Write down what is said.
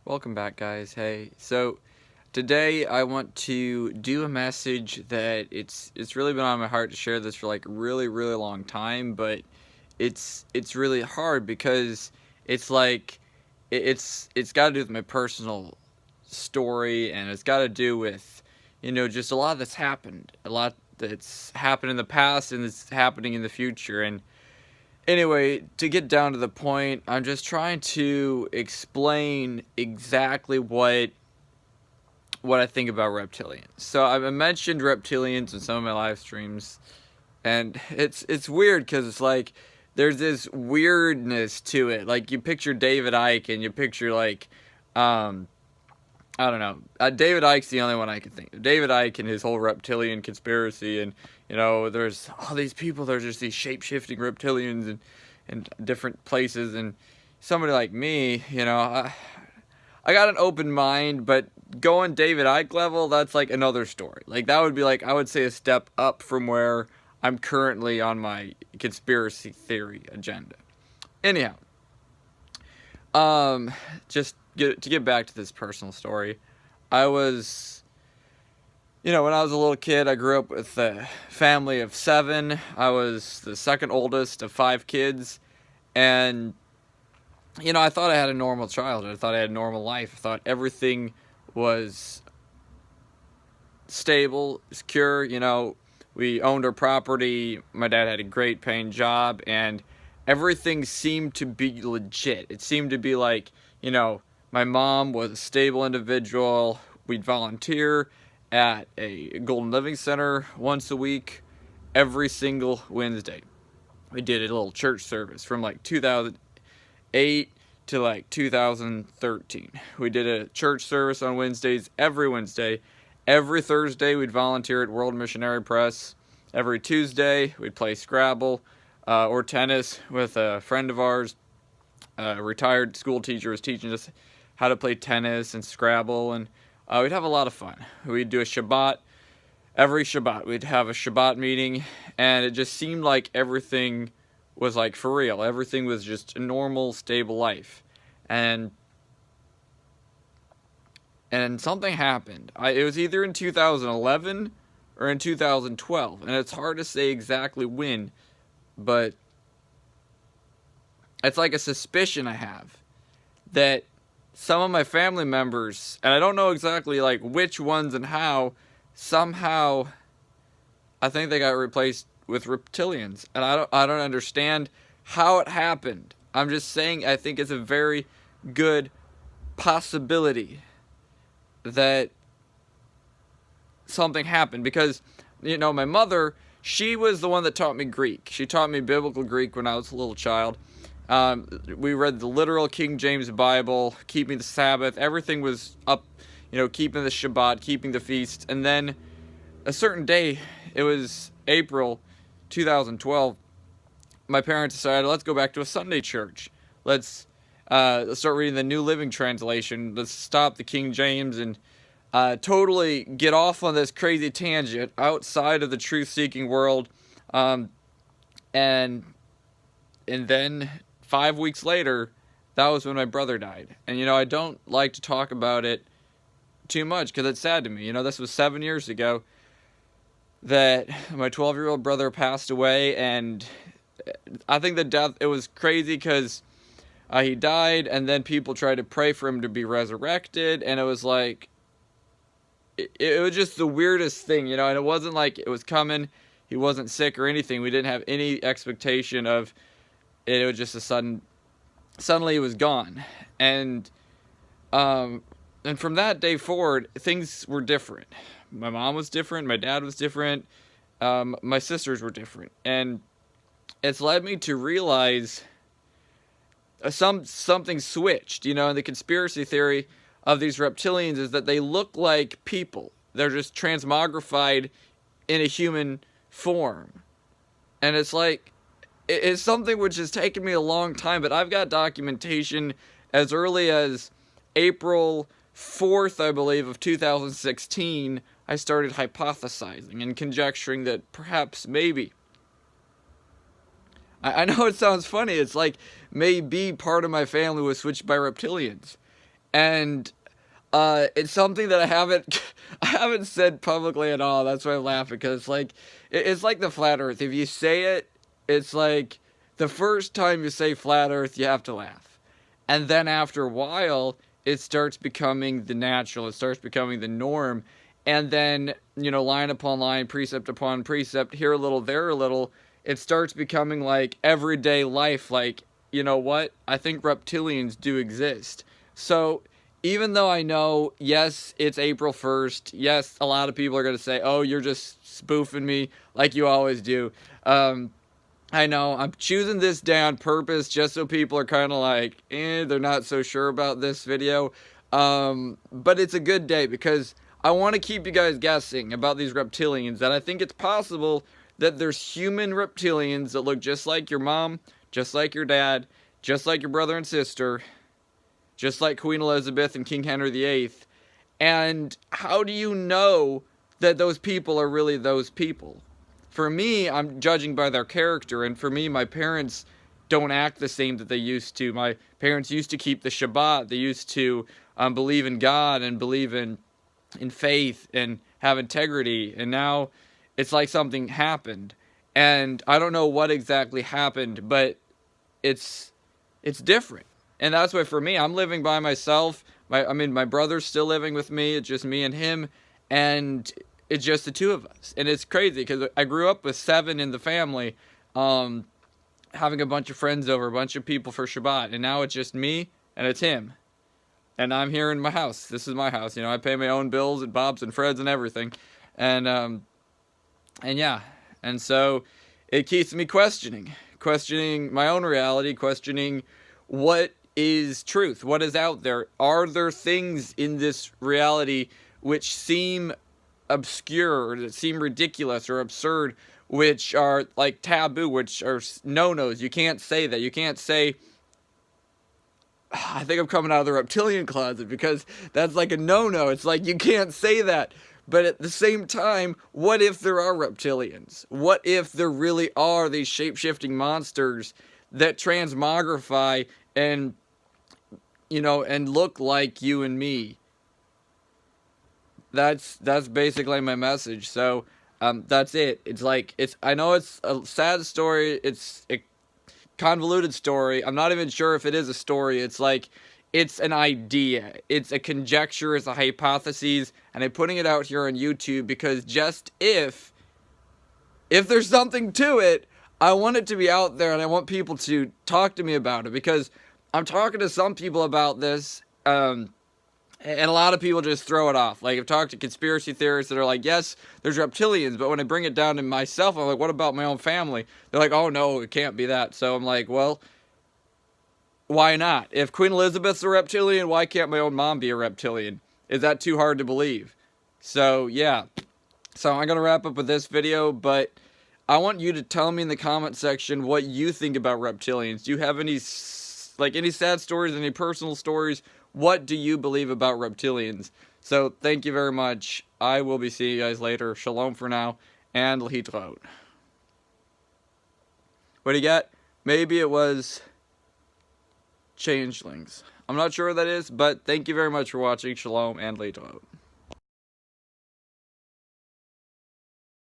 Welcome back, guys. Hey, so today I want to do a message that it's really been on my heart to share this for like a really long time, but it's really hard because it's like it's got to do with my personal story, and it's got to do with just a lot that's happened, a lot that's happened in the past and it's happening in the future. And anyway, to get down to the point, I'm just trying to explain exactly what I think about reptilians. So I've mentioned reptilians in some of my live streams, and it's weird because it's like there's this weirdness to it. Like you picture David Icke, and you picture like I don't know. David Icke's the only one I can think of. David Icke and his whole reptilian conspiracy, and there's all these people. There's just these shape-shifting reptilians and different places. And somebody like me, I got an open mind, but going David Icke level, that's like another story. Like that would be like I would say a step up from where I'm currently on my conspiracy theory agenda. Anyhow, just to get back to this personal story, I was, when I was a little kid, I grew up with a family of 7. I was the second oldest of 5 kids, and I thought I had a normal childhood. I thought I had a normal life. I thought everything was stable, secure. We owned our property. My dad had a great paying job, and everything seemed to be legit. It seemed to be like, my mom was a stable individual. We'd volunteer at a Golden Living Center once a week, every single Wednesday. We did a little church service from like 2008 to like 2013. We did a church service on Wednesdays, every Wednesday. Every Thursday, we'd volunteer at World Missionary Press. Every Tuesday, we'd play Scrabble or tennis with a friend of ours. A retired school teacher was teaching us how to play tennis and Scrabble, and we'd have a lot of fun. We'd do a Shabbat. Every Shabbat, we'd have a Shabbat meeting, and it just seemed like everything was like for real. Everything was just a normal, stable life. And something happened. It was either in 2011 or in 2012, and it's hard to say exactly when, but it's like a suspicion I have that some of my family members, and I don't know exactly like which ones and how, somehow I think they got replaced with reptilians, and I don't understand how it happened. I'm just saying I think it's a very good possibility that something happened, because my mother, she was the one that taught me Greek. She taught me biblical Greek when I was a little child. We read the literal King James Bible, keeping the Sabbath. Everything was up, keeping the Shabbat, keeping the feast. And then a certain day, it was April 2012, my parents decided, let's go back to a Sunday church. Let's start reading the New Living Translation. Let's stop the King James and totally get off on this crazy tangent outside of the truth-seeking world. And then 5 weeks later, that was when my brother died. And, I don't like to talk about it too much because it's sad to me. This was 7 years ago that my 12-year-old brother passed away. And I think the death, it was crazy because he died, and then people tried to pray for him to be resurrected. And it was like, it was just the weirdest thing, and it wasn't like it was coming. He wasn't sick or anything. We didn't have any expectation of it. It was just suddenly he was gone. And from that day forward, things were different. My mom was different. My dad was different. My sisters were different. And it's led me to realize something switched, and the conspiracy theory of these reptilians is that they look like people. They're just transmogrified in a human form. And it's like, it's something which has taken me a long time, but I've got documentation as early as April 4th, I believe, of 2016. I started hypothesizing and conjecturing that perhaps, maybe, I know it sounds funny, it's like maybe part of my family was switched by reptilians. And it's something that I haven't I haven't said publicly at all. That's why I laugh, because like it's like the flat Earth. If you say it, it's like the first time you say flat Earth, you have to laugh, and then after a while, it starts becoming the natural. It starts becoming the norm, and then line upon line, precept upon precept, here a little, there a little. It starts becoming like everyday life. Like, you know what? I think reptilians do exist. So even though I know, yes, it's April 1st, yes, a lot of people are going to say, oh, you're just spoofing me like you always do. I know, I'm choosing this day on purpose just so people are kind of like, they're not so sure about this video. But it's a good day because I want to keep you guys guessing about these reptilians, that I think it's possible that there's human reptilians that look just like your mom, just like your dad, just like your brother and sister, just like Queen Elizabeth and King Henry VIII. And how do you know that those people are really those people? For me, I'm judging by their character, and for me, my parents don't act the same that they used to. My parents used to keep the Shabbat. They used to believe in God and believe in faith and have integrity, and now it's like something happened. And I don't know what exactly happened, but it's different. And that's why for me, I'm living by myself. My brother's still living with me. It's just me and him, and it's just the two of us. And it's crazy because I grew up with 7 in the family, having a bunch of friends over, a bunch of people for Shabbat, and now it's just me and it's him. And I'm here in my house. This is my house. I pay my own bills and Bob's and Fred's and everything. And yeah. And so it keeps me questioning my own reality, questioning what is truth, what is out there. Are there things in this reality which seem obscure, or that seem ridiculous or absurd, which are like taboo, which are no-nos? You can't say that. You can't say, I think I'm coming out of the reptilian closet, because that's like a no-no. It's like you can't say that. But at the same time, what if there are reptilians? What if there really are these shape-shifting monsters that transmogrify and and look like you and me? That's basically my message. So that's it. I know it's a sad story. It's a convoluted story. I'm not even sure if it is a story. It's an idea. It's a conjecture. It's a hypothesis, and I'm putting it out here on YouTube because just if there's something to it, I want it to be out there, and I want people to talk to me about it, because I'm talking to some people about this, and a lot of people just throw it off. Like, I've talked to conspiracy theorists that are like, yes, there's reptilians, but when I bring it down to myself, I'm like, what about my own family? They're like, oh no, it can't be that. So I'm like, well, why not? If Queen Elizabeth's a reptilian, why can't my own mom be a reptilian? Is that too hard to believe? So yeah. So I'm going to wrap up with this video, but I want you to tell me in the comment section what you think about reptilians. Do you have any sad stories, any personal stories? What do you believe about reptilians? So thank you very much. I will be seeing you guys later. Shalom for now, and L'hitraot. What do you got? Maybe it was changelings. I'm not sure what that is, but thank you very much for watching. Shalom and L'hitraot.